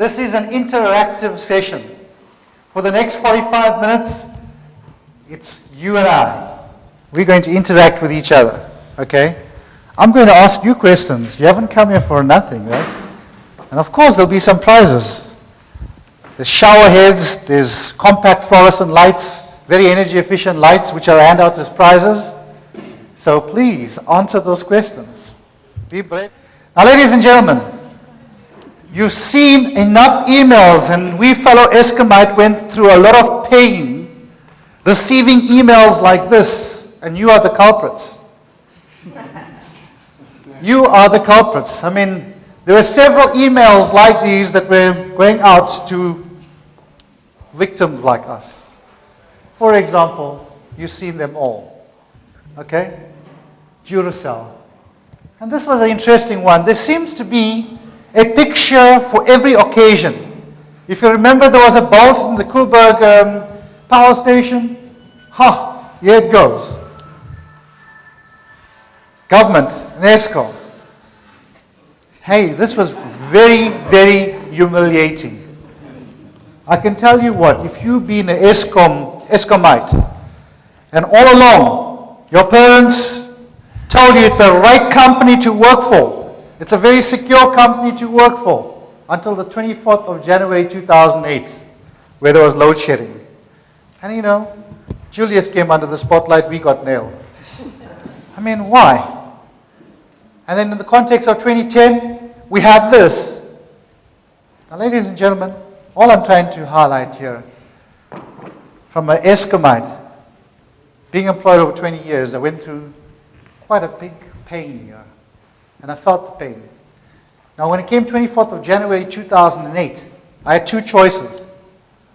This is an interactive session. For the next 45 minutes, it's you and I. We're going to interact with each other, okay? I'm going to ask you questions. You haven't come here for nothing, right? And of course, there'll be some prizes. There's shower heads, there's compact fluorescent lights, very energy efficient lights, which I'll hand out as prizes. So please answer those questions. Be brave. Now, ladies and gentlemen, you've seen enough emails, and we fellow Eskomite went through a lot of pain receiving emails like this, and you are the culprits. You are the culprits. I mean, there were several emails like these that were going out to victims like us. For example, you've seen them all. Okay? Duracell. And this was an interesting one. There seems to be a picture for every occasion. If you remember, there was a bolt in the Koeberg power station. Ha! Here it goes. Government, an ESCOM. Hey, this was very, very humiliating. I can tell you what, if you've been an ESCOMite, and all along, your parents told you it's the right company to work for, it's a very secure company to work for, until the 24th of January 2008, where there was load shedding. And you know, Julius came under the spotlight, we got nailed. I mean, why? And then in the context of 2010, we have this. Now, ladies and gentlemen, all I'm trying to highlight here, from an Eskomite, being employed over 20 years, I went through quite a big pain here. And I felt the pain. Now, when it came 24th of January 2008, I had two choices.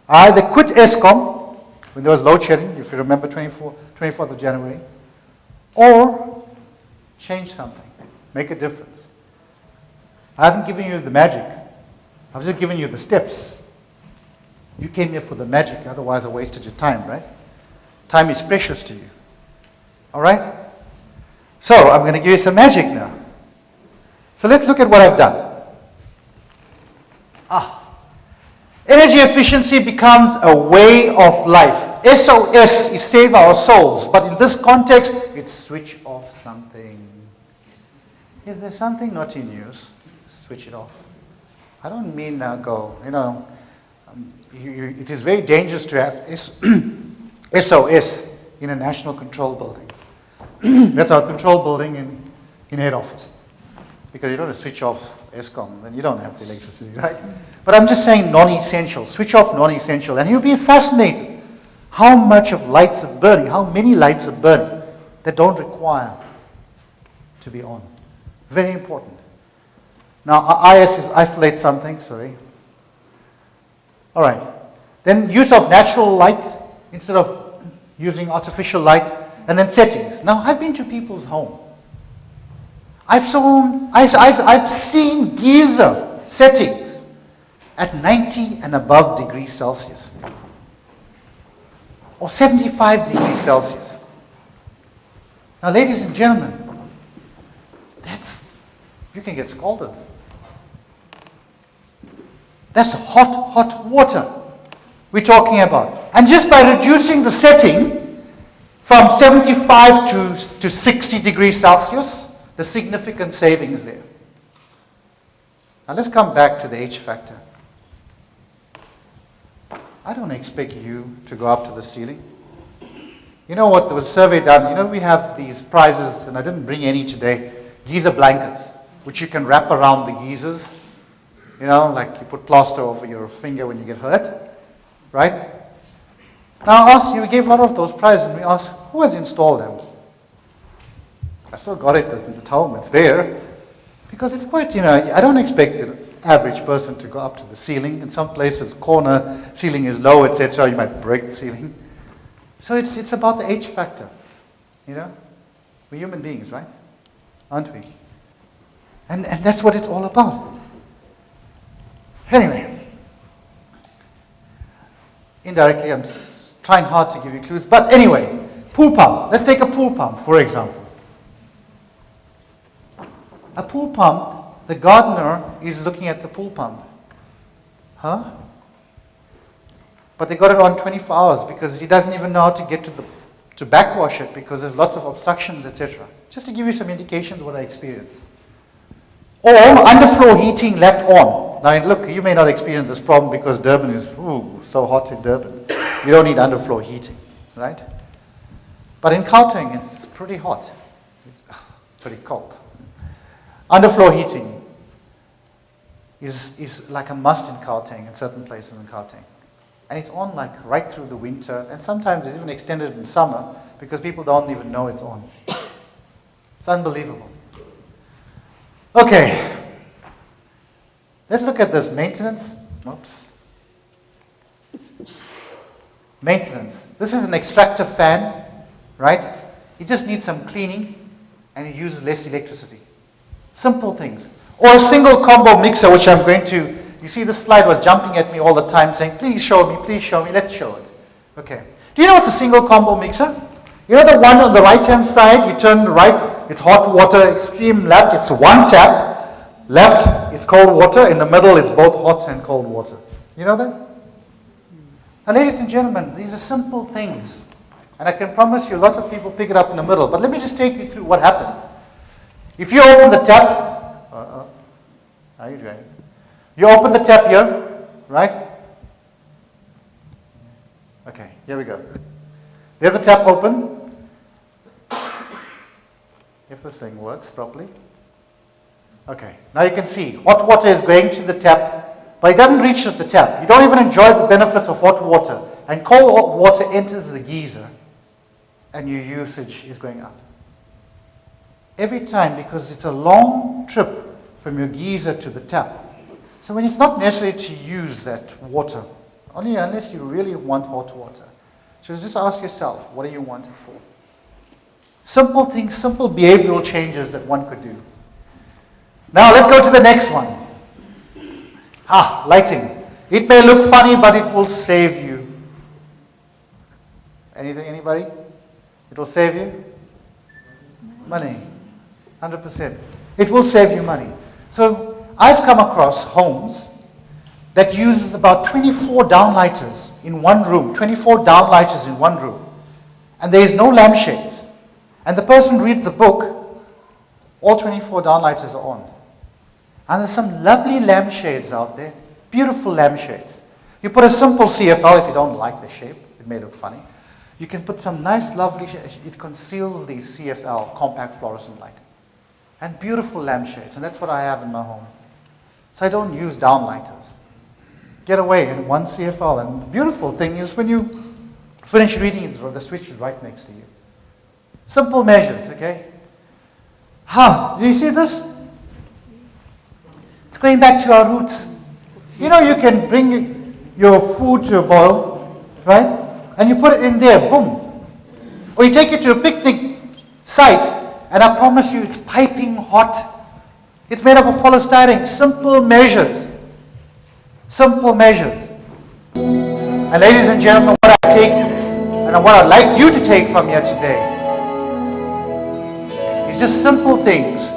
I either quit ESCOM, when there was load shedding, if you remember 24th of January, or change something, make a difference. I haven't given you the magic. I've just given you the steps. You came here for the magic, otherwise I wasted your time, right? Time is precious to you. All right? So, I'm going to give you some magic now. So let's look at what I've done. Energy efficiency becomes a way of life. SOS is save our souls, but in this context, it's switch off something. If there's something not in use, switch it off. I don't mean now go, you know, it is very dangerous to have SOS in a national control building. That's our control building in head office. Because you don't have to switch off ESCOM, then you don't have the electricity, right? But I'm just saying non-essential, switch off non-essential, and you'll be fascinated how much of lights are burning, how many lights are burning that don't require to be on. Very important. Now, isolate something, sorry. All right. Then use of natural light instead of using artificial light, and then settings. Now, I've been to people's home. I've seen geyser settings at 90 and above degrees Celsius, or 75 degrees Celsius. Now, ladies and gentlemen, you can get scalded. That's hot, hot water we're talking about. And just by reducing the setting from 75 to 60 degrees Celsius, the significant savings there. Now let's come back to the H factor. I don't expect you to go up to the ceiling. You know what, there was a survey done. You know, we have these prizes, and I didn't bring any today, geyser blankets, which you can wrap around the geysers. You know, like you put plaster over your finger when you get hurt, right? Now I asked you, we gave a lot of those prizes, and we asked, who has installed them? I still got it at home, it's there. Because it's quite, you know, I don't expect the average person to go up to the ceiling. In some places, corner ceiling is low, etc. You might break the ceiling. So it's about the H factor, you know? We're human beings, right? Aren't we? And that's what it's all about. Anyway, indirectly I'm trying hard to give you clues, but anyway, pool pump. Let's take a pool pump, for example. A pool pump, the gardener is looking at the pool pump. huh? But they got it on 24 hours because he doesn't even know how to get to backwash it because there's lots of obstructions, etc. Just to give you some indications of what I experienced. Or underfloor heating left on. Now look, you may not experience this problem because Durban is so hot in Durban. You don't need underfloor heating, right? But in Gauteng, it's pretty hot. It's pretty cold. Underfloor heating is like a must in Gauteng, in certain places in Gauteng. And it's on like right through the winter, and sometimes it's even extended in summer because people don't even know it's on. It's unbelievable. Okay, let's look at this maintenance. Oops. Maintenance. This is an extractor fan, right? It just needs some cleaning and it uses less electricity. Simple things. Or a single combo mixer, which I'm going to, you see this slide was jumping at me all the time saying, please show me, let's show it. Okay. Do you know what's a single combo mixer? You know the one on the right-hand side, you turn right, it's hot water, extreme left, it's one tap. Left, it's cold water. In the middle, it's both hot and cold water. You know that? Now, ladies and gentlemen, these are simple things. And I can promise you, lots of people pick it up in the middle. But let me just take you through what happens. If you open the tap, how are you doing? You open the tap here, right? Okay, here we go. There's the tap open. If this thing works properly. Okay, now you can see hot water is going to the tap, but it doesn't reach the tap. You don't even enjoy the benefits of hot water. And cold water enters the geyser, and your usage is going up. Every time, because it's a long trip from your geyser to the tap. So when it's not necessary to use that water, only unless you really want hot water. So just ask yourself, what do you want it for? Simple things, simple behavioral changes that one could do. Now let's go to the next one. Lighting. It may look funny, but it will save you. Anybody? It will save you? Money. 100%. It will save you money. So I've come across homes that uses about 24 downlighters in one room. 24 downlighters in one room. And there is no lampshades. And the person reads the book, all 24 downlighters are on. And there's some lovely lampshades out there, beautiful lampshades. You put a simple CFL if you don't like the shape, it may look funny. You can put some nice, lovely, it conceals the CFL, compact fluorescent light. And beautiful lampshades, and that's what I have in my home. So I don't use downlighters. Get away in one CFL, and the beautiful thing is when you finish reading, the switch is right next to you. Simple measures, okay? Do you see this? It's going back to our roots. You know, you can bring your food to a boil, right? And you put it in there, boom. Or you take it to a picnic site, and I promise you it's piping hot. It's made up of polystyrene. Simple measures. Simple measures. And ladies and gentlemen, what I take, and what I'd like you to take from here today, it's just simple things